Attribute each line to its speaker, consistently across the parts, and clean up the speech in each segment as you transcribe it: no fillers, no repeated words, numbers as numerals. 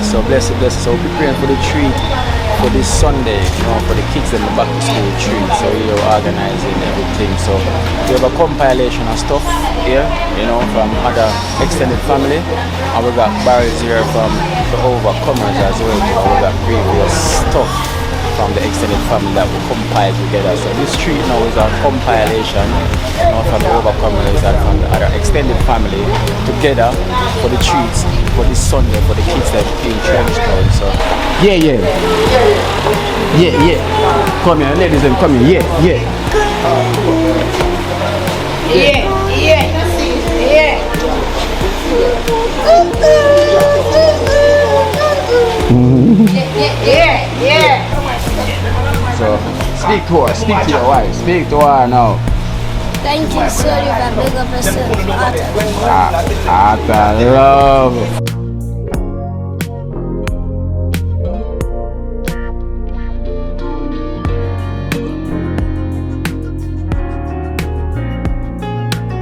Speaker 1: So bless it. So we're preparing for the treat for this Sunday, for the kids in the back to school treat. So we're organizing everything. So we have a compilation of stuff here, from other extended family. And we got barrels here from the overcomers as well. We got previous stuff from the extended family that we compile together. So this treat now is a compilation from the overcomers and from the other extended family together for the treats for this Sunday for the kids that in Trenchtown. So yeah. Come here, ladies and come here. Yeah. So speak to her, speak to your wife, speak to her now.
Speaker 2: Thank you, sir. You can big up yourself.
Speaker 1: Ata love.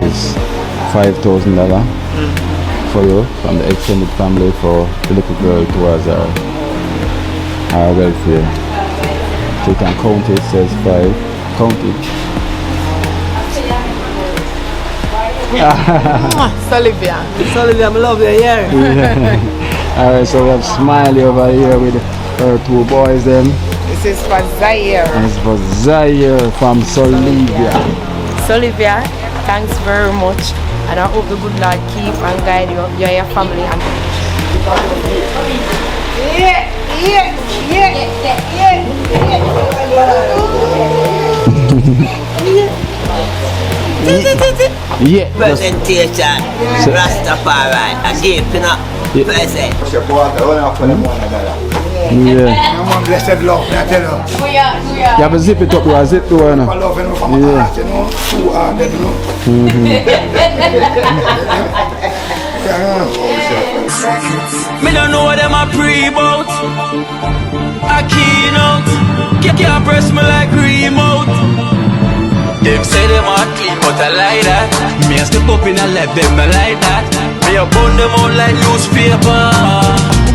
Speaker 1: It's $5,000 for you from the extended family for the little girl towards our welfare. So you can count it, says 5. Count it.
Speaker 3: Solivia, I love you here.
Speaker 1: Alright, so we have Smiley over here with her 2 boys then.
Speaker 3: This is for Zaire.
Speaker 1: And it's for Zaire from Solivia.
Speaker 3: Solivia, thanks very much. And I hope the good Lord keep and guide you and your family. And
Speaker 1: Yeah.
Speaker 4: Presentation, Rastafari, a gift, present.
Speaker 1: Yeah.
Speaker 5: Blessed love, I tell you.
Speaker 1: You have to zip it up, you have to zip the one.
Speaker 5: I love you from my heart, too hard,
Speaker 6: Me don't know what them a pre-bout. A Kino. Can't press me like remote. Them say them a clean, but I like that. Me a step up in a left, them not like that. Me a burn them out like newspaper.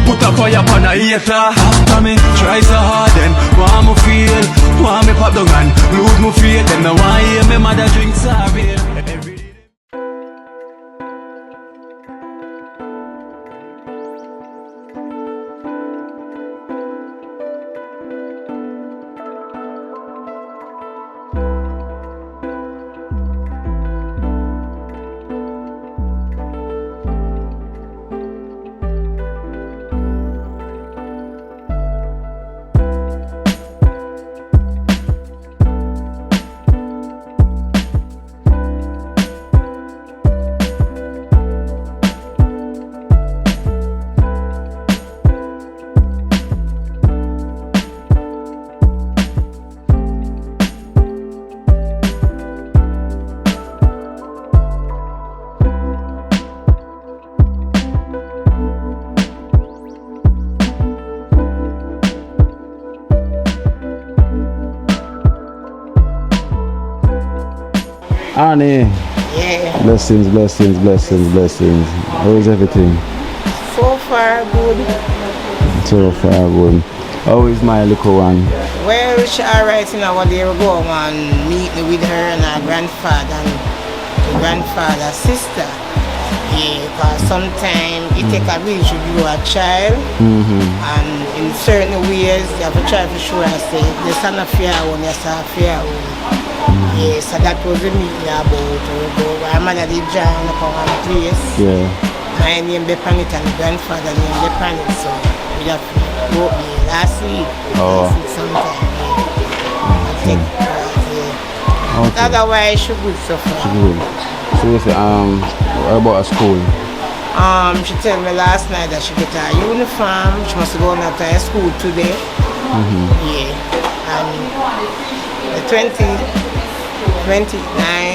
Speaker 6: Put a fire upon a hater. After me try so hard, then want me feel, want me pop down and lose me faith. Them no want hear me mother drink sorry.
Speaker 1: Annie.
Speaker 3: yeah,
Speaker 1: Blessings. How is everything?
Speaker 3: so far good.
Speaker 1: So far good. How is my little one?
Speaker 3: Well, she alright, one day ago and meet me with her and her grandfather and her grandfather's sister. Yeah, because sometimes it take a village to grow a child, and in certain ways you have to try to show her say this is not a fair one, this is a fair one. Yeah, so that was the meeting about her mother did join up on one place.
Speaker 1: Yeah.
Speaker 3: My name Bepan it and the grandfather name Bepan it, so we have go last week.
Speaker 1: Oh.
Speaker 3: Last week sometime. Yeah.
Speaker 1: Okay.
Speaker 3: Otherwise she good so far.
Speaker 1: Good. So you say, what about a school?
Speaker 3: She told me last night that she get her uniform. She must go now to her school today. Yeah. And the 29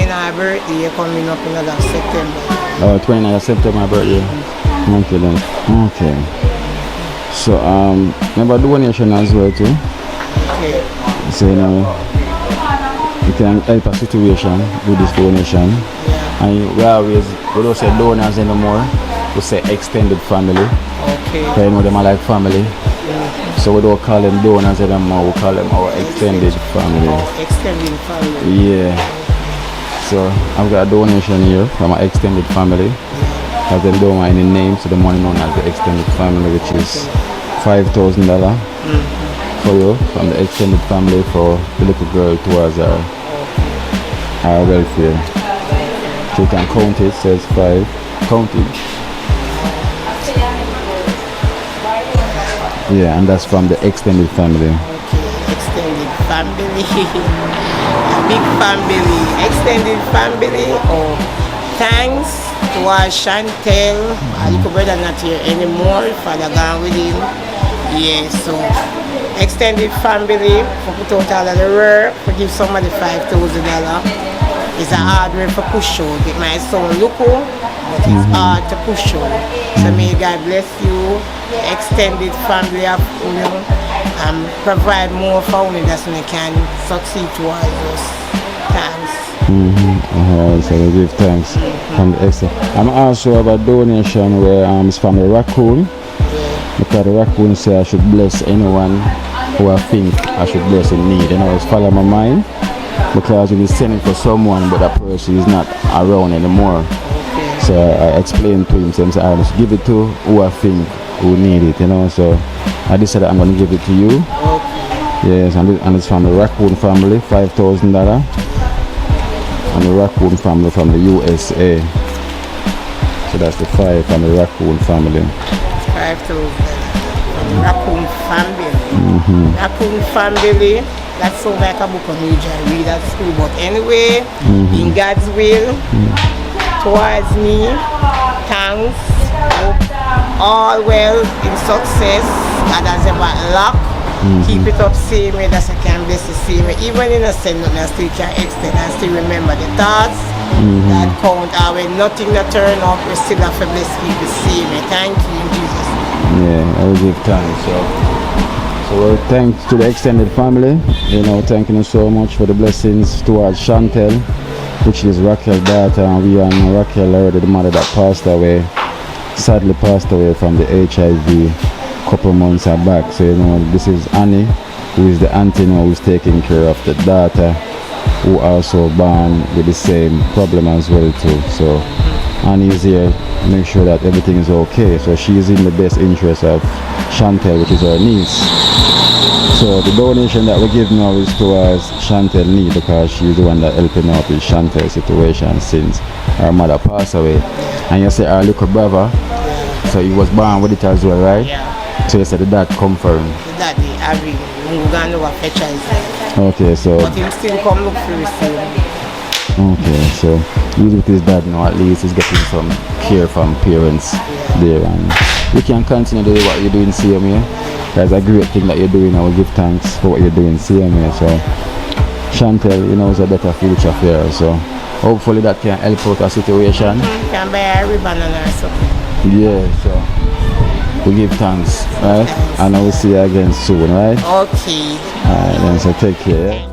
Speaker 3: her birthday coming up in September.
Speaker 1: 29th of September, my birthday. Okay then. Okay. So remember donation as well too.
Speaker 3: Okay.
Speaker 1: So you can help a situation with this donation.
Speaker 3: Yeah.
Speaker 1: And we don't say donors anymore. We say extended family.
Speaker 3: Okay. Okay.
Speaker 1: You know them are like family. So we don't call them donors anymore, we call them our extended family.
Speaker 3: Extended family.
Speaker 1: Yeah. So I've got a donation here from my extended family. As them don't mind any name, so the money known as the extended family, which is $5,000 for you from the extended family for the little girl towards our welfare. So you can count it, says 5. Count it. Yeah, and that's from the extended family.
Speaker 3: Okay, extended family. A big family. Extended family. Oh, thanks to our Chantel. Our little brother not here anymore. Father gone with him. Yeah, so extended family for put out all of the work, for give somebody $5,000. It's a hard way for push out. It might sound local, but it's hard to push out. So may God bless you, extended family of and provide more for you that we can succeed towards us. Thanks.
Speaker 1: Alright, so we give thanks from the extra. I'm also have a donation where it's from the raccoon. Because the raccoon say I should bless anyone who I think I should bless in need. And I always follow my mind. Because we sending for someone but that person is not around anymore. So I explained to him, so I must give it to who I think who need it, So I decided I'm going to give it to you. Yes, and it's from the raccoon family, $5,000. And the raccoon family from the USA. So that's the 5 from the raccoon family.
Speaker 3: 5,000 from the raccoon family. Raccoon family. That sounds like a book on which I read at school. But anyway, in God's will, towards me, thanks, hope all well, in success, God has ever luck. Keep it up, same way, that's I can bless the same way. Even in a sense, I still can extend and still remember the thoughts that count. And when nothing that turn up, we still have to bless people same way. Thank you in Jesus' name.
Speaker 1: Yeah, I will give thanks. So thanks to the extended family, thanking you so much for the blessings towards Chantel, which is Raquel's daughter, and we and Raquel already the mother that passed away, sadly passed away from the HIV a couple months back. So this is Annie, who is the auntie who is taking care of the daughter, who also born with the same problem as well too. So Annie is here, make sure that everything is okay. So she is in the best interest of Chantel, which is her niece. So the donation that we give now is towards Chantel's need, because she's the one that helping out with Chantel's situation since her mother passed away. And you say our little brother, so he was born with it as well, right?
Speaker 3: Yeah.
Speaker 1: So you said the dad confirmed.
Speaker 3: The daddy, Harry, we're going to fetch his.
Speaker 1: Okay, so.
Speaker 3: But him still come look for his.
Speaker 1: Okay, so he's with his dad now, at least he's getting some care from parents there, and you can continue to do what you're doing, same here. That's a great thing that you're doing. I will give thanks for what you're doing, same here. So Chantel, is a better future for her, so hopefully that can help out a situation.
Speaker 3: Can buy a ribbon or something.
Speaker 1: Yeah, so we give thanks, right? And I will see you again soon, right?
Speaker 3: Okay.
Speaker 1: Alright, then so take care. Yeah?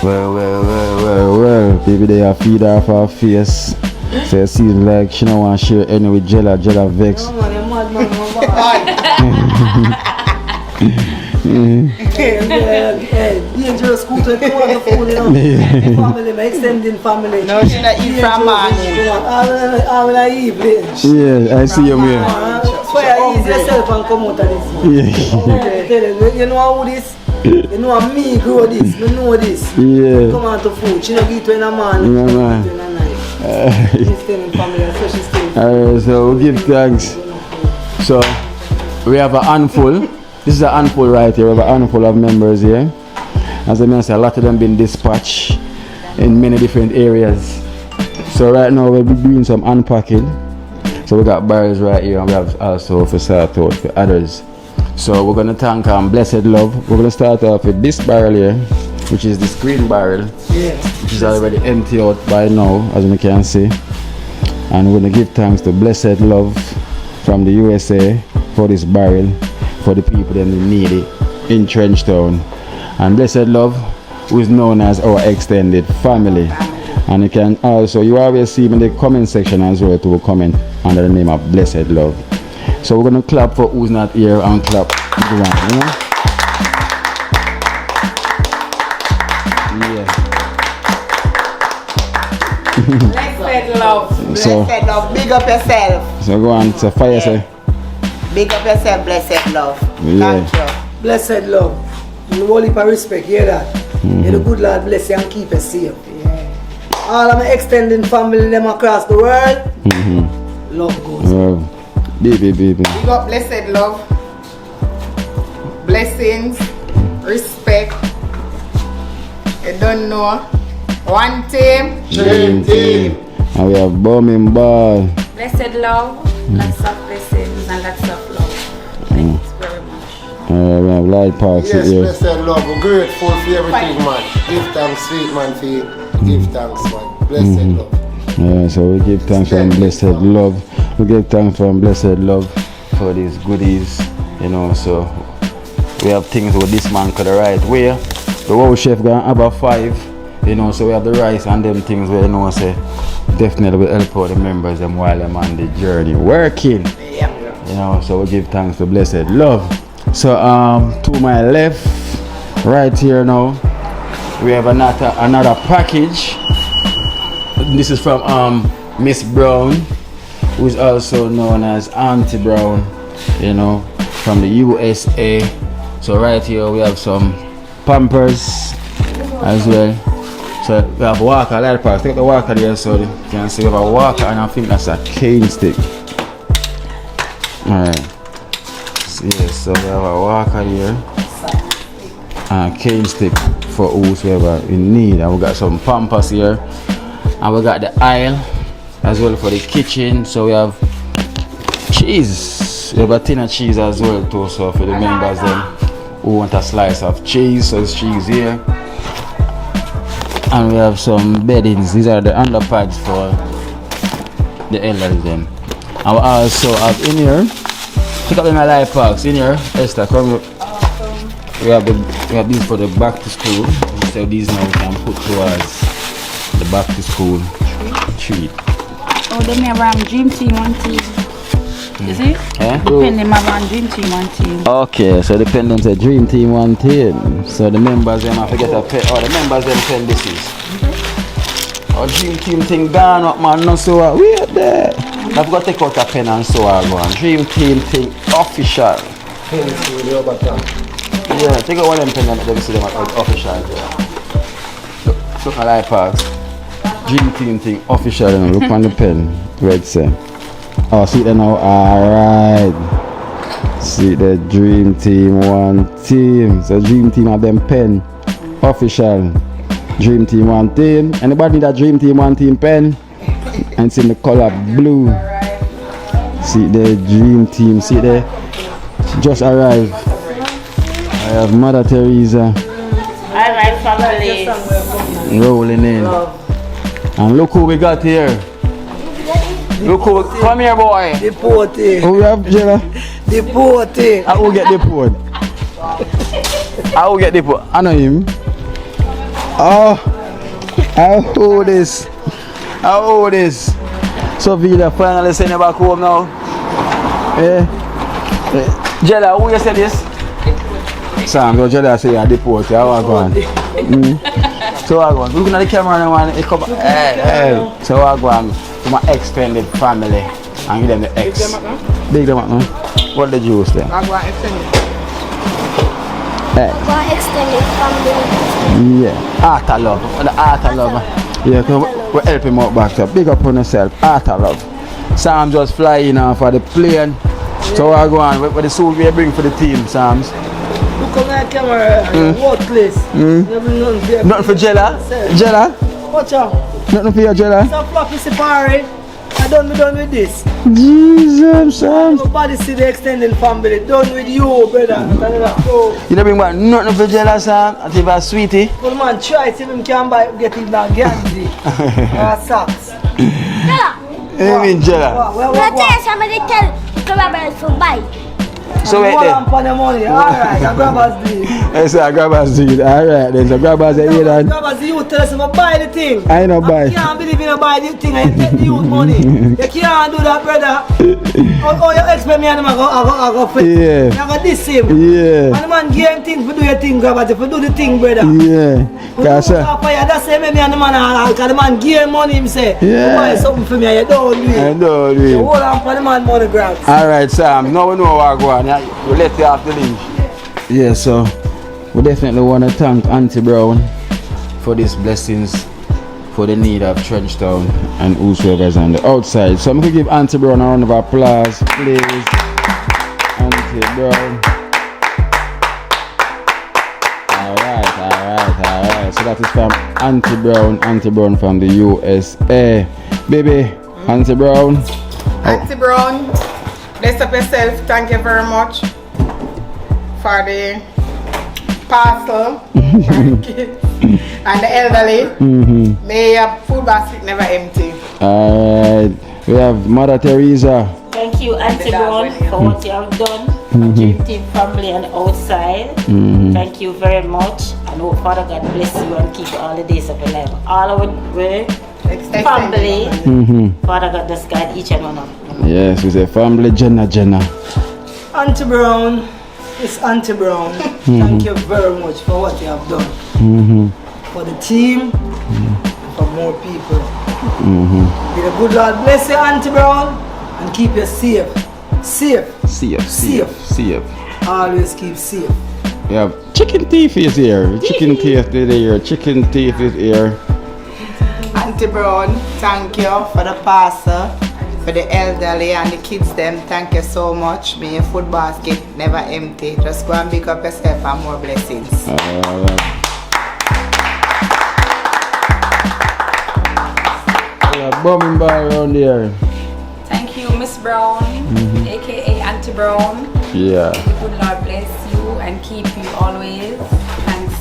Speaker 1: Well, baby, they are feed off her face. So it seems like she don't want to share any with Jella vex.
Speaker 7: Dangerous school to come on the phone, Family, my extended family.
Speaker 3: No, she not eat from morning.
Speaker 7: All I eat, bitch.
Speaker 1: Yeah, I see you here.
Speaker 7: Swear, ease yourself and come out of this. You know how this? You know how me grow this, me know this.
Speaker 1: Yeah.
Speaker 7: Come on to food, she don't eat when a man.
Speaker 1: Yeah, man.
Speaker 7: She's still in family, so she's still.
Speaker 1: Alright, so we give thanks. So we have a handful. This is a handful right here. We have a handful of members here. As I mentioned, a lot of them been dispatched in many different areas. So right now we'll be doing some unpacking. So we got barrels right here, and we have also for sort out for others So we're gonna thank Blessed Love. We're gonna start off with this barrel here, which is this green barrel, which is already empty out by now, as you can see. And we're gonna give thanks to Blessed Love from the USA for this barrel, for the people that need it in Trenchtown. And Blessed Love, who is known as our extended family. And you can also, you always see in the comment section as well to comment under the name of Blessed Love. So we're gonna clap for who's not here and clap the one, you know? Yeah.
Speaker 3: Blessed Love.
Speaker 1: So-
Speaker 3: Blessed Love. Big up yourself.
Speaker 1: So go on, so fire say.
Speaker 3: Big up yourself, Blessed Love.
Speaker 1: Yeah.
Speaker 3: Thank you.
Speaker 7: Blessed love. You whole heap of respect, hear that? May the good Lord bless you and keep you safe. All of my extended family them across the world. Love goes.
Speaker 1: Baby.
Speaker 3: Big up Blessed Love. Blessings. Respect. You don't know. One team.
Speaker 1: Dream team. And we have Bombing Ball.
Speaker 8: Blessed love, lots of blessings and lots of love. Thanks very much.
Speaker 1: We have Light Parks
Speaker 9: Yes,
Speaker 1: here.
Speaker 9: blessed love. We're grateful for everything, man. Give thanks, sweet man, for it. Give thanks, man. Blessed love.
Speaker 1: Yeah, so we give thanks from Blessed Love. We give thanks from Blessed Love for these goodies, you know. So we have things with this man could the right way. The whole chef gonna have a 5, you know. So we have the rice and them things where you know say definitely will help out the members them while I'm on the journey working. You know, so we give thanks to Blessed Love. So to my left, right here now, we have another package. This is from Miss Brown, who is also known as Auntie Brown, you know, from the USA. So right here we have some Pampers as well. So we have Walker, Light Park. Take the Walker there so you can see we have a Walker and I think that's a cane stick. Alright. So we have a Walker here. And a cane stick for whoever in need. And we got some Pampers here. And we got the aisle as well for the kitchen. So we have cheese. We have a tin of cheese as well too. So for the members then who want a slice of cheese, so it's cheese here. And we have some beddings. These are the underpads for the elders then. And we also have in here, pick up in my Light Parks in here. Esther, come. We have these for the back to school. So these now we can put towards the back to school treat.
Speaker 8: Oh, they may have Dream Team 1 team. Is it?
Speaker 1: Eh?
Speaker 8: Depending on Dream Team 1 team.
Speaker 1: Okay, so depending on Dream Team 1 team. So the members them have to get a pen. Oh, the members them pen this is. Oh, Dream Team thing gone up, man. No, so wait there. I've got to take out a pen and so on. Dream Team thing official. Yeah, take out one of them pen and let me see them official. Look at Light Parks. Dream Team thing official. You know, look on the pen. Red say. Oh, see that now. Alright. See the Dream Team 1 team. So Dream Team have them pen. Official. Dream Team 1 team. Anybody need a Dream Team 1 team pen? And it's in the color blue. See the Dream Team. See there. Just arrived. I have Mother Teresa.
Speaker 8: Alright, family.
Speaker 1: Rolling in. And look who we got here. Look who, come here boy.
Speaker 7: Deported.
Speaker 1: Who we have, Jenna?
Speaker 7: Deported.
Speaker 1: I will get deported. I will get deported. I know him. Oh, I hold this. I hold this. So Vida finally send you back home now. Yeah. Jella, who you say this? Sam, your Jella say you're deported. How are you going? So I go on. Looking at the camera now, man. Hey. So I go on to my extended family and give them the X. Big them up, man. What the juice there?
Speaker 3: I go and extend it.
Speaker 1: Hey.
Speaker 2: One extended family.
Speaker 1: Yeah. Art of love. The art of love. Yeah, because we help him out back there. Big up on yourself. Art of love. Sam just flying off for the plane. So I go on. What the suit we bring for the team, Sam's?
Speaker 7: Look on that camera. Worthless.
Speaker 1: Nothing for Jella? Jella?
Speaker 7: Watch out.
Speaker 1: Nothing for your Jella?
Speaker 7: Some floppy safari. I done with this.
Speaker 1: Jesus, son.
Speaker 7: Nobody see the extended family. Done with you, brother.
Speaker 1: You don't bring back nothing for jealous, son. Until you have sweetie.
Speaker 7: But man, try see him can buy get him that Gandhi. Socks.
Speaker 1: You mean jealous?
Speaker 2: But tell somebody tell Grabber to buy.
Speaker 1: So wait there.
Speaker 7: For the money. Alright, I grab us deal.
Speaker 1: Yes, I grab us deal. Alright, then so grab us deal.
Speaker 7: Grab us you tell us to buy the thing.
Speaker 1: I know buy.
Speaker 7: I can't believe you buy the thing and you take the youth money. You can't do that, brother. Oh, you expect me and I go fit.
Speaker 1: Yeah.
Speaker 7: I go this him.
Speaker 1: Yeah.
Speaker 7: And the man give him things for do your thing, Grab us. If you do the thing, brother.
Speaker 1: Yeah. Cause
Speaker 7: that's say me and the man, because the man give him money, him say,
Speaker 1: yeah.
Speaker 7: You buy something for me and you don't do it.
Speaker 1: I don't do it.
Speaker 7: You hold on for the man money grabs.
Speaker 1: Alright, Sam. Now we know what I go on. We let you off the leash. Yeah, so we definitely want to thank Auntie Brown for these blessings, for the need of Trenchtown and whosoever's on the outside. So I'm going to give Auntie Brown a round of applause, please. Auntie Brown. Alright. So that is from Auntie Brown from the USA. Baby, Auntie Brown.
Speaker 3: Auntie Brown, bless up yourself. Thank you very much for the parcel for the kids and the elderly. May your food basket never empty.
Speaker 1: Alright, we have Mother Teresa.
Speaker 8: Thank you, Auntie Brown, for what you have done for Dream Team family and outside. Thank you very much. And hope Father God bless you and keep you all the days of your life. All our family, Father God just guide each and one of them.
Speaker 1: Yes, we say family, Jenna.
Speaker 7: Auntie Brown, it's Auntie Brown. Thank you very much for what you have done. For the team, for more people. May the good Lord bless you, Auntie Brown, and keep you safe. Safe. Always keep safe.
Speaker 1: We have chicken teeth is here. Chicken teeth is here. Chicken teeth is here.
Speaker 3: Auntie Brown, thank you for the parcel, for the elderly and the kids them. Thank you so much. May your food basket never empty. Just go and pick up yourself and more blessings.
Speaker 1: Bombing bar around here.
Speaker 10: Thank you, Miss Brown, aka Auntie Brown.
Speaker 1: Yeah.
Speaker 10: May the good Lord bless you and keep you always. Thanks.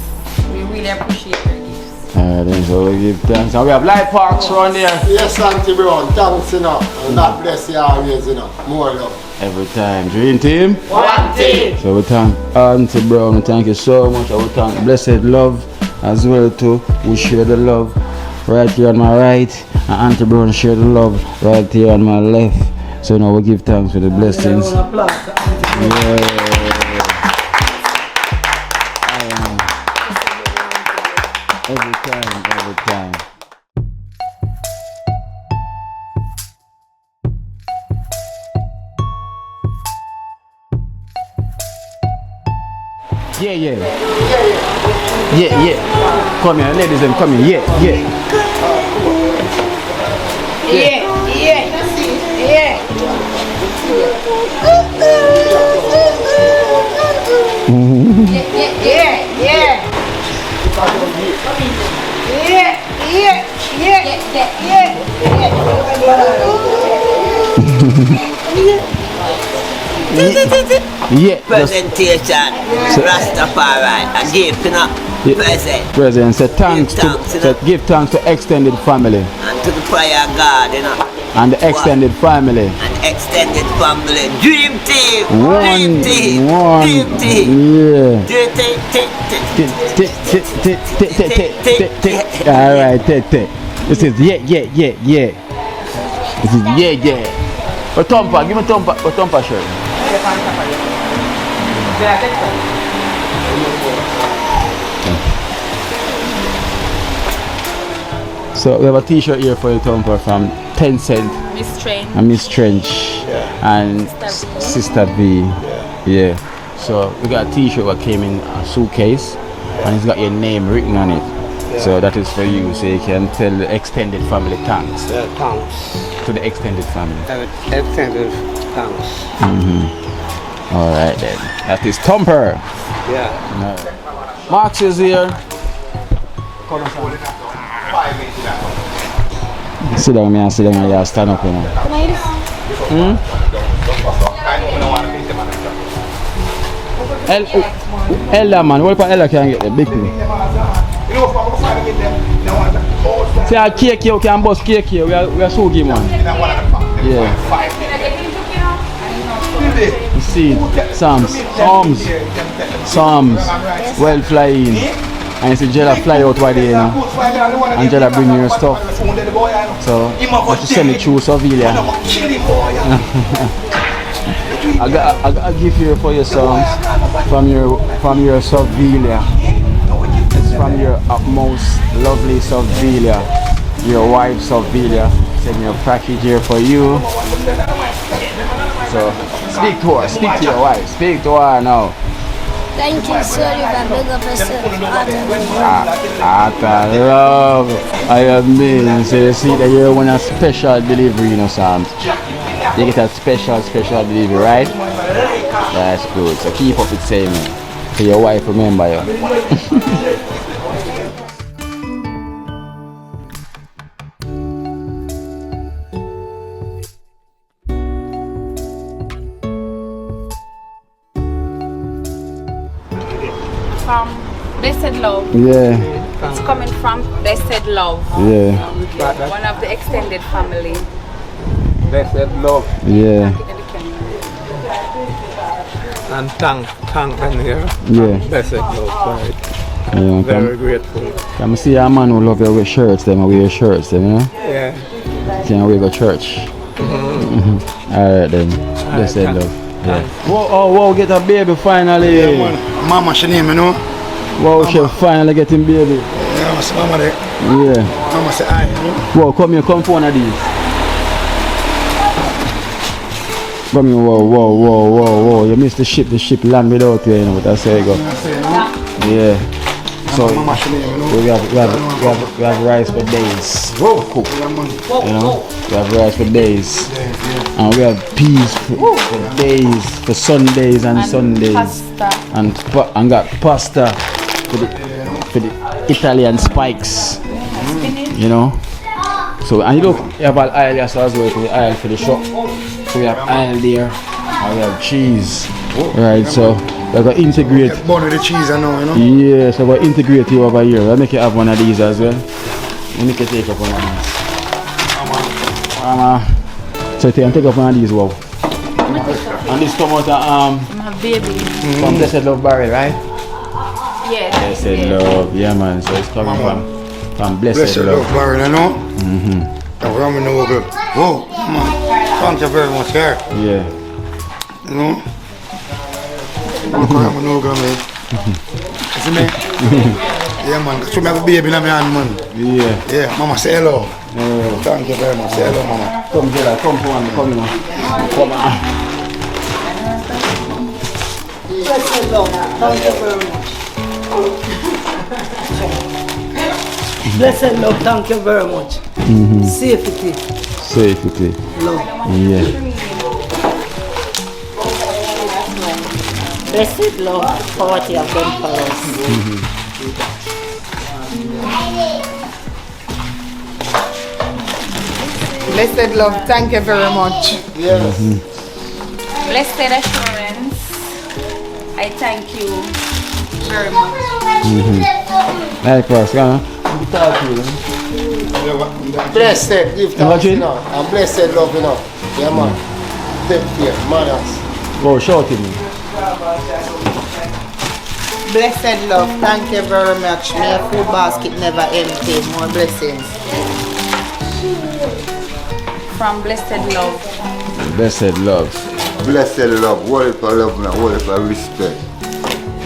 Speaker 10: We really appreciate your gifts.
Speaker 1: Alright, so we give thanks. And we have light parks around here.
Speaker 9: Yes, Auntie Brown, thanks enough. And God bless you always enough. More love.
Speaker 1: Every time. Dream Team.
Speaker 3: One team.
Speaker 1: So we thank Auntie Brown. Thank you so much. I will thank Blessed Love as well too. We share the love right here on my right. And Auntie Brown share the love right here on my left. So now we give thanks for the blessings. Every time. Yeah. Come here, ladies and come here. Yeah.
Speaker 4: Presentation, Rastafari, I give
Speaker 1: present. Say thanks to give thanks to extended family.
Speaker 4: And to the prayer God,
Speaker 1: And the extended family.
Speaker 4: And extended family. Dream Team.
Speaker 1: Dream Team. Yeah. Alright, This is yeah. This is yeah. Thumper, give me Thumper shirt. So we have a t-shirt here for you, Thumper, from 10 Cent. Miss Trench. And Sister V. Yeah. So we got a t-shirt that came in a suitcase and it's got your name written on it. Yeah. So that is for you, so you can tell the extended family thanks.
Speaker 11: Thanks.
Speaker 1: To the extended family.
Speaker 11: Extended thanks.
Speaker 1: Alright then. That is Thumper.
Speaker 11: Yeah.
Speaker 1: Max is here. Sit down, me and sit down and you stand up, you know. Elder man, what if Elder can get the big thing? See, a cake here, we can bust cake here, we are so game man. Yeah. You see, Psalms, well flying. And you see Jella fly out while there, you know. And Jella bring your stuff. So, you have to send it through Sevilla. I got a gift here for your songs from your Sevilla. It's from your utmost lovely Sevilla, your wife Sevilla. Send me a package here for you. So speak to her, speak to your wife, speak to her now.
Speaker 2: Thank you, sir. You can big up yourself.
Speaker 1: Love. I mean, so you see that you want a special delivery, you know, Sam. You get a special delivery, right? That's good. So keep up with saying it. So your wife remember you.
Speaker 10: From Blessed Love.
Speaker 1: Yeah.
Speaker 10: It's coming from Blessed Love.
Speaker 1: Yeah.
Speaker 10: One of the extended family.
Speaker 11: Blessed love.
Speaker 1: Yeah.
Speaker 11: And thank them here.
Speaker 1: Yeah.
Speaker 11: Blessed love, right.
Speaker 1: Yeah,
Speaker 11: Very grateful.
Speaker 1: Come see a man who love you with shirts, them and wear shirts, them, you know?
Speaker 11: Yeah.
Speaker 1: Can we go church? Alright then. Blessed love. Yeah. Whoa, get a baby finally.
Speaker 5: Yeah, man. Mama, she name, you know.
Speaker 1: Wow, she finally getting baby.
Speaker 5: Yeah, it's mama there.
Speaker 1: Yeah.
Speaker 5: Mama say hi, you know.
Speaker 1: Whoa, come here, come for one of these. Come here, whoa. You missed the ship land without you, you know, that's how you go. Yeah. So we have rice for days. Cook. You know, we have rice for days. And we have peas for days, for Sundays and Sundays.
Speaker 10: Pasta.
Speaker 1: And got pasta for the Italian spikes. You know. So and you look, you have an aisle as well, the aisle for the shop. So we have aisle there, and we have cheese. Right, so we're going to integrate.
Speaker 5: Born with the cheese, I know, you know.
Speaker 1: Yeah, so we're going to integrate you over here. I'll make you have one of these as well. Let me take up one of these. So you can take up one of these, wow. And this come out of
Speaker 10: My baby.
Speaker 1: from Blessed Love Barrel, right?
Speaker 10: Yes.
Speaker 1: Blessed Love, yeah man. So it's coming from Blessed Love.
Speaker 5: Barrel, you know. Whoa, man. Thank you very much, sir.
Speaker 1: Yeah.
Speaker 5: You know. I'm no gun, man. See me? Yeah, man. Show me a baby in my hand, man.
Speaker 1: Yeah.
Speaker 5: Yeah, mama say hello. Thank you very much. Say hello, mama.
Speaker 1: Come, Jella, come for one. Come on. Come on.
Speaker 7: Blessed Love. Thank you very much. Blessed Love. Thank you very much. Safety.
Speaker 1: Love. Yeah.
Speaker 8: Blessed Love for what you have done for us.
Speaker 3: Blessed Love, thank you very much.
Speaker 5: Yes.
Speaker 10: Blessed Assurance. I thank you very much.
Speaker 1: Like us, yeah.
Speaker 9: Blessed, give thanks, you know. And blessed love, you know. Yeah, man. Take care, mothers.
Speaker 1: Go shout it me.
Speaker 3: Blessed Love, thank you very much. May your food basket never empty. More blessings.
Speaker 10: From Blessed Love.
Speaker 1: Blessed Love.
Speaker 12: Blessed love, what if I love and what if I respect?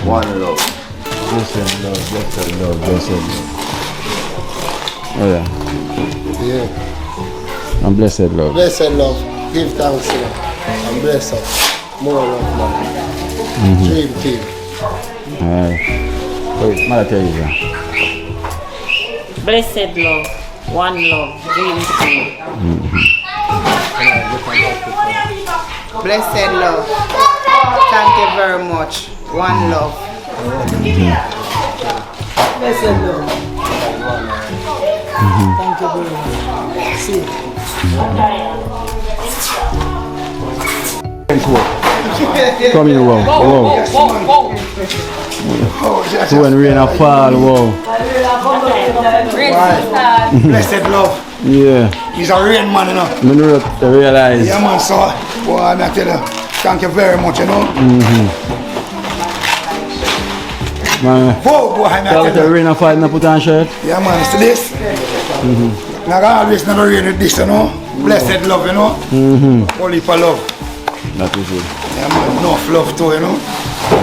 Speaker 12: One love.
Speaker 1: Blessed Love. Oh yeah.
Speaker 9: Yeah.
Speaker 1: And Blessed Love.
Speaker 9: Blessed love, give thanks, you know. And bless us. More love, man. Dream team.
Speaker 1: Alright. Wait, mother tell you that.
Speaker 8: Blessed Love, one love, dream team.
Speaker 3: Blessed Love, thank you very much. One love.
Speaker 7: Blessed Love. Thank you very much. See.
Speaker 1: Come here, whoa. So when rain a fall, whoa.
Speaker 5: Blessed love.
Speaker 1: Yeah.
Speaker 5: He's a rain man, you know.
Speaker 1: I realize.
Speaker 5: Yeah, man, so, boy, I tell you, thank you very much, you know.
Speaker 1: Man,
Speaker 5: Whoa, boy, I tell
Speaker 1: the
Speaker 5: you.
Speaker 1: rain a fall, not put on shirt.
Speaker 5: Yeah, man, see this? Like I always never rain with this, you know. Blessed love, you know. Only for love.
Speaker 1: That is it.
Speaker 5: Yeah, man, enough love too, you know.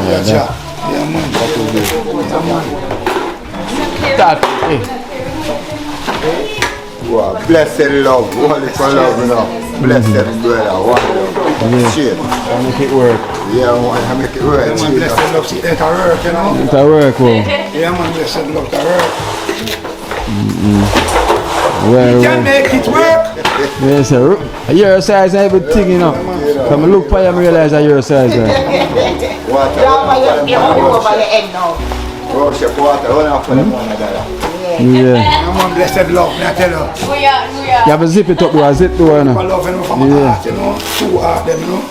Speaker 5: Yeah, yeah, man.
Speaker 1: That is it.
Speaker 5: Yeah, man.
Speaker 1: That, hey.
Speaker 12: Wow, blessed love, only for love, you know. Blessed brother, one love. Shit.
Speaker 1: I make it work.
Speaker 12: Yeah, man, I make it work.
Speaker 5: Yeah, man, blessed love, see, it work, you know.
Speaker 1: It a work, whoa.
Speaker 5: Yeah, man, blessed love, it work.
Speaker 1: Well,
Speaker 5: You can make it work.
Speaker 1: yes, sir. Your size and everything, you know. Come and look for you and realize that your size, right?
Speaker 12: Water, wash up water, run off for the one another.
Speaker 1: Yeah.
Speaker 5: Yeah, man, blessed love, I tell you.
Speaker 1: You have to zip it up, do a zip door, you know.
Speaker 5: For love, you know, from my heart, you know. Two heart, them, you know.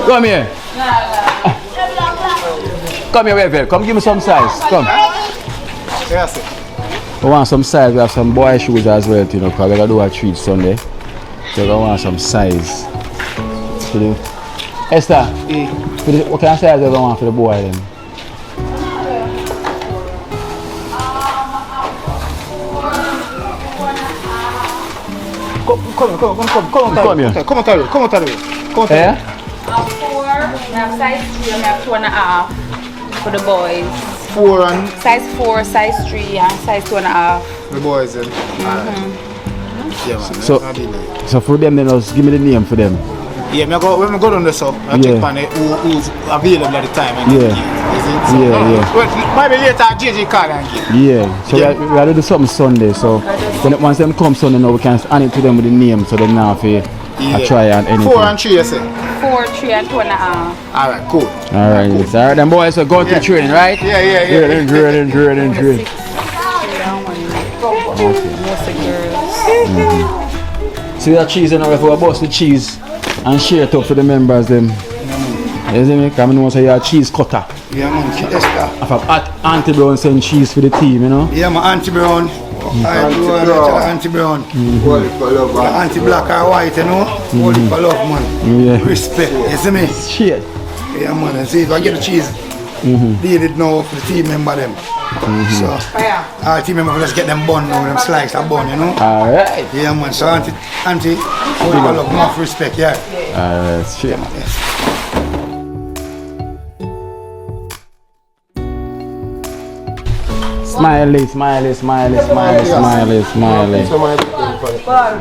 Speaker 1: Come here. Come here, Wevel. Come give me some size. Come.
Speaker 5: Yes,
Speaker 1: We want some size. We have some boy shoes as well, you know, because we're going to do a treat Sunday. So we want some size. For the Esther, for the, what kind of size do you want for the boy then? Come here.
Speaker 5: Come on, tell you.
Speaker 1: Eh?
Speaker 10: I have size 3 and I have 2.5 for the boys.
Speaker 5: 4 and
Speaker 10: Size 4, size 3 and size 2.5.
Speaker 5: the boys then. Yeah, man.
Speaker 1: So for them, then just give me the name for them.
Speaker 5: Yeah, when I go down there, so I check on who's available at the time. And
Speaker 1: Yeah.
Speaker 5: Well, maybe later JJ card and give.
Speaker 1: Yeah. So we are to do something Sunday. So when once them come Sunday, now we can hand it to them with the name, so they now have to try and anything.
Speaker 5: 4 and 3, you say?
Speaker 10: 4, 3 and 2.5.
Speaker 5: Alright, cool.
Speaker 1: Alright, yes. Alright, then boys, so go to training, right?
Speaker 5: Yeah.
Speaker 1: Then drill. See that cheese and if we bust the cheese and share it up for the members them. You see me? Because I know you're a cheese cutter.
Speaker 5: Yeah, man, Esther.
Speaker 1: I have Auntie Brown send cheese for the team, you know?
Speaker 5: Yeah, my Auntie Brown. Auntie Brown.
Speaker 12: Only for love, man.
Speaker 5: Auntie black or white, you know? Only for love, man.
Speaker 1: Yeah.
Speaker 5: Respect, you see me?
Speaker 1: Shit.
Speaker 5: Yeah, man, and see if I get the cheese. Did it now for the team member them. So, our team member just get them bun now, them slice of bun, you know?
Speaker 1: Alright.
Speaker 5: Yeah, man, so Auntie, only for love, more for respect, yeah.
Speaker 1: Alright, shit. Smiley.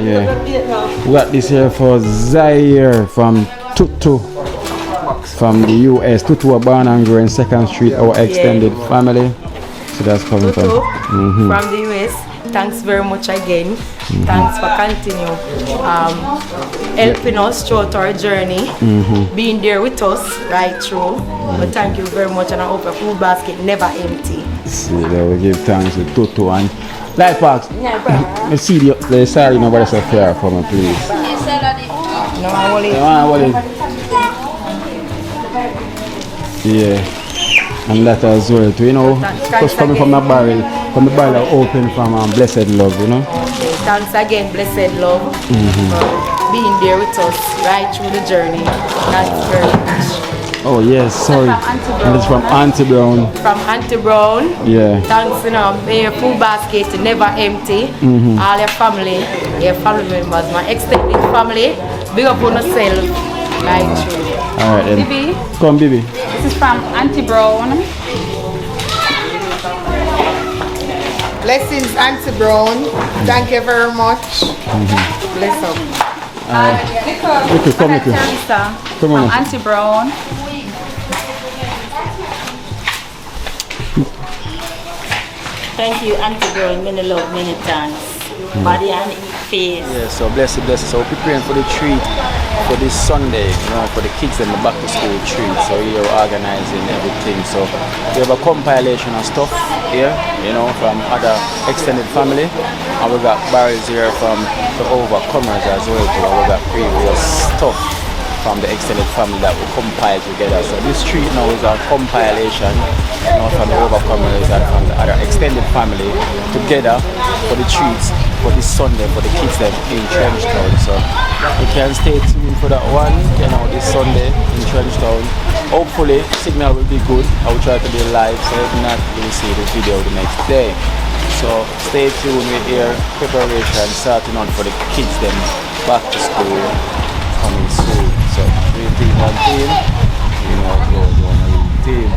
Speaker 1: Yeah. We got this here for Zaire from Tutu. From the US. Tutu are born and grew in 2nd Street, our extended family. So that's coming from.
Speaker 8: From the US. Thanks very much again. Thanks for continuing helping us throughout our journey, being there with us right through. But thank you very much, and I hope your food basket never empty.
Speaker 1: See, we give thanks to Tutu and Life Parks. Let's see the sorry nobody so fair for me, please.
Speaker 8: No, I want it.
Speaker 1: Yeah. And that as well too, you know, just coming from the barrel open from Blessed Love, you know.
Speaker 8: Okay, thanks again, Blessed Love, for being there with us right through the journey. Thanks very much.
Speaker 1: Oh yes, sorry. And it's from Auntie Brown.
Speaker 8: From Auntie Brown.
Speaker 1: Yeah.
Speaker 8: Thanks, you know, may your food basket never empty. All your family members, my extended family, big up on yourself right through.
Speaker 1: Alright then.
Speaker 10: Bibi.
Speaker 1: Come, Bibi.
Speaker 10: This is from Auntie Brown.
Speaker 3: Blessings, Auntie Brown. Thank you very much. Bless up.
Speaker 1: Okay, come with you. Come on.
Speaker 10: From Auntie Brown.
Speaker 8: Thank you, Auntie Brown. Many love, many thanks. Body and face.
Speaker 1: Yeah, so bless it. So we're preparing for the treat for this Sunday, you know, for the kids in the back to school treat. So you're organizing everything. So we have a compilation of stuff here, you know, from other extended family. And we got barrels here from the overcomers as well too. And we got previous stuff from the extended family that we compile together. So this treat now is a compilation, you know, from the overcomers and from the other extended family together for the treats for this Sunday for the kids that in Trenchtown. So you can stay tuned for that one, you know, this Sunday in Trenchtown. Hopefully signal will be good. I will try to be live, so if not, you'll see the video the next day. So stay tuned with your preparation starting on for the kids then back to school coming soon. So 3 team, 1 team, you know, go on a team.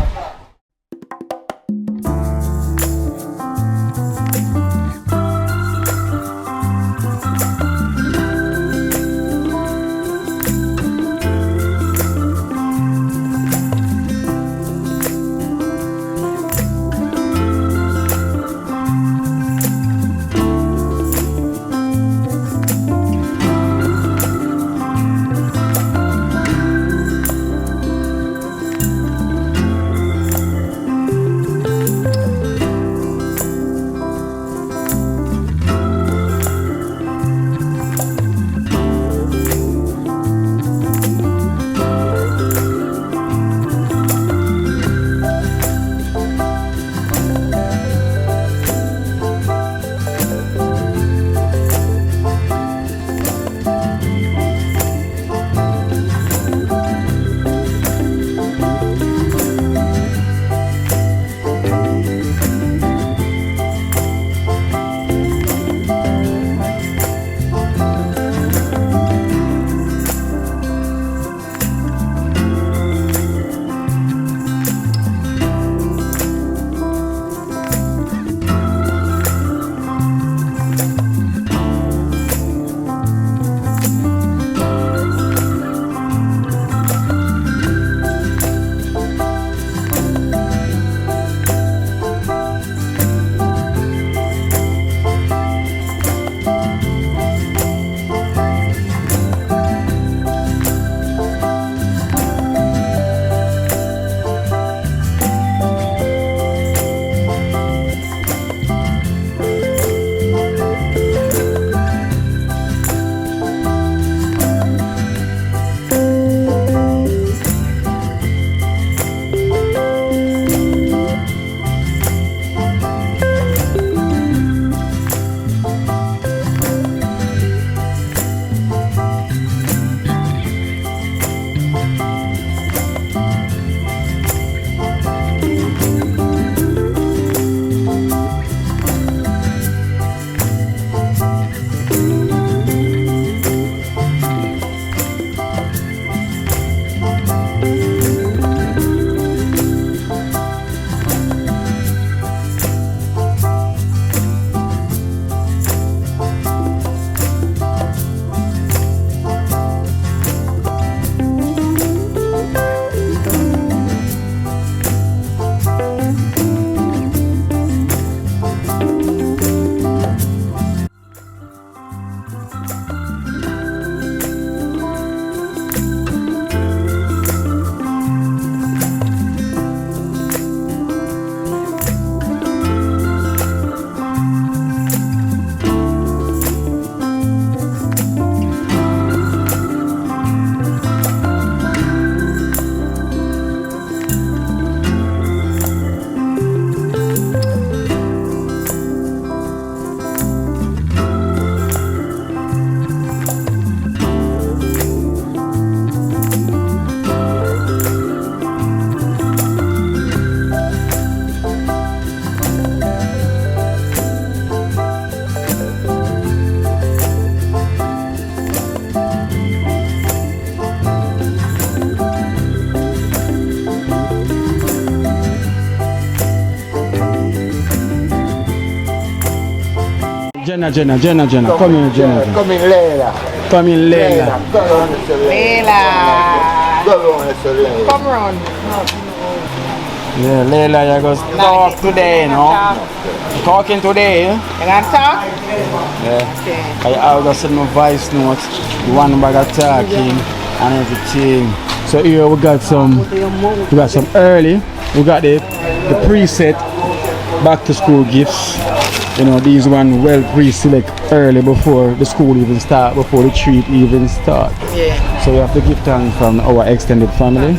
Speaker 13: Jenna, come in, Jenna.
Speaker 12: Come in, Leila.
Speaker 13: Come in, Leila.
Speaker 3: Leila.
Speaker 12: Go on, Leila.
Speaker 3: Come round.
Speaker 1: Yeah, Leila, you're going to talk today, no? Talking today, eh?
Speaker 3: You gonna talk?
Speaker 1: Yeah.
Speaker 3: Okay.
Speaker 1: I just send my voice notes, one bag of talking and everything. So here we got some early. We got the preset back to school gifts. You know, these one well pre-select early before the school even start, before the treat even start.
Speaker 3: Yeah.
Speaker 1: So we have to give thanks from our extended family,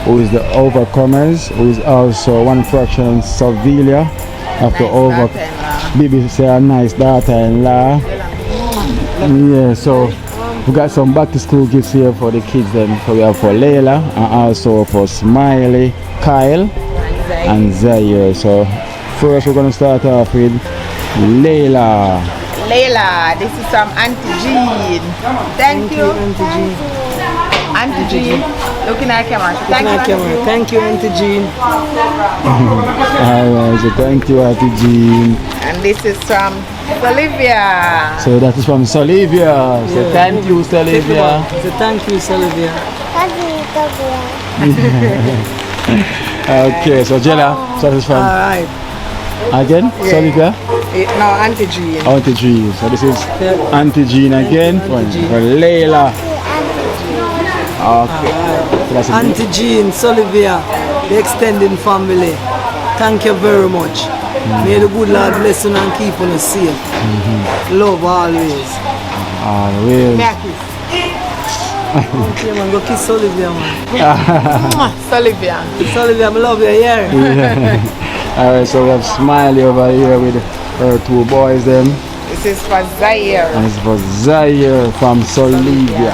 Speaker 1: who is the overcomers, who is also one fraction Sevilla, after Bibi say a nice daughter-in-law. Yeah, so we got some back to school gifts here for the kids then. So we have for Layla and also for Smiley, Kyle and Zaire. So first we're gonna start off with Layla.
Speaker 3: Layla, this is from Auntie Jean. Thank you.
Speaker 7: Auntie Jean.
Speaker 3: Auntie Jean. Looking at camera.
Speaker 7: Thank you, Auntie Jean.
Speaker 1: Alright, so thank you, Auntie Jean.
Speaker 3: And this is from Olivia.
Speaker 1: So that is from Solivia. So
Speaker 7: Yeah.
Speaker 1: thank you, Solivia.
Speaker 7: So thank you, Sylvia.
Speaker 1: Okay, so Jella, so that is from
Speaker 7: Alright.
Speaker 1: again,
Speaker 3: Yeah.
Speaker 1: Solivia.
Speaker 3: No, Auntie Jean.
Speaker 1: Auntie Jean. So this is Auntie Jean again for Layla. Okay. So that's
Speaker 7: Auntie Jean, Sylvia, the extended family. Thank you very much. May the good Lord bless you and keep you safe. Love always.
Speaker 1: Always.
Speaker 7: Okay, man, go kiss Sylvia, man.
Speaker 3: Sylvia.
Speaker 7: Sylvia, I love you here.
Speaker 1: Yeah. Alright, so we have Smiley over here with her two boys then.
Speaker 3: This is for Zaire.
Speaker 1: And it's for Zaire from Solivia.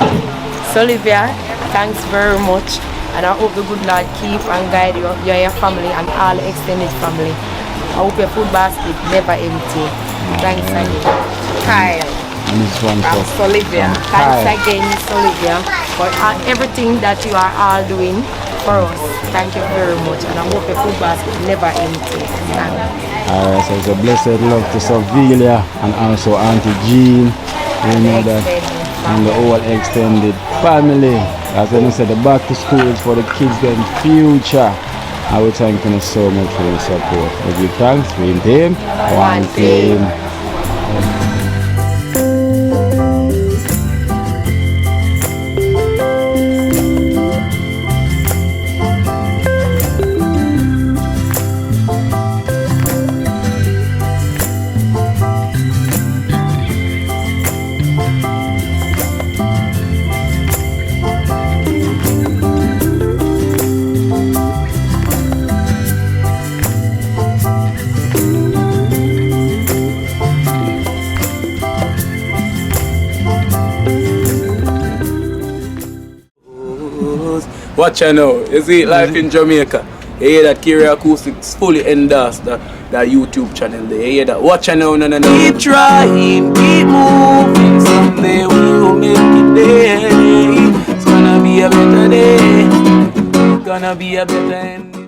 Speaker 10: Olivia, thanks very much, and I hope the good Lord keep and guide you, your family and all the extended family. I hope your food basket never empty. Thanks again.
Speaker 3: Kyle.
Speaker 1: And this one
Speaker 3: From
Speaker 1: for
Speaker 3: Olivia.
Speaker 10: Thanks again, Miss Olivia, for everything that you are all doing for us. Thank you very much, and I hope your food basket never empty. Thanks.
Speaker 1: Alright, so it's a blessed love to Sevilla and also Auntie Jean, you know that, and the whole extended family. As I said, the back to school is for the kids' then future. I would thank you so much for your support. We give thanks, we in team, one team.
Speaker 11: Watch out now. You see life in Jamaica. You hear that Kiri Acoustics fully endorsed that YouTube channel there. You hear that? Watch out now, no. Keep trying, keep moving. Someday we will make it there. It's gonna be a better day. It's gonna be a better end.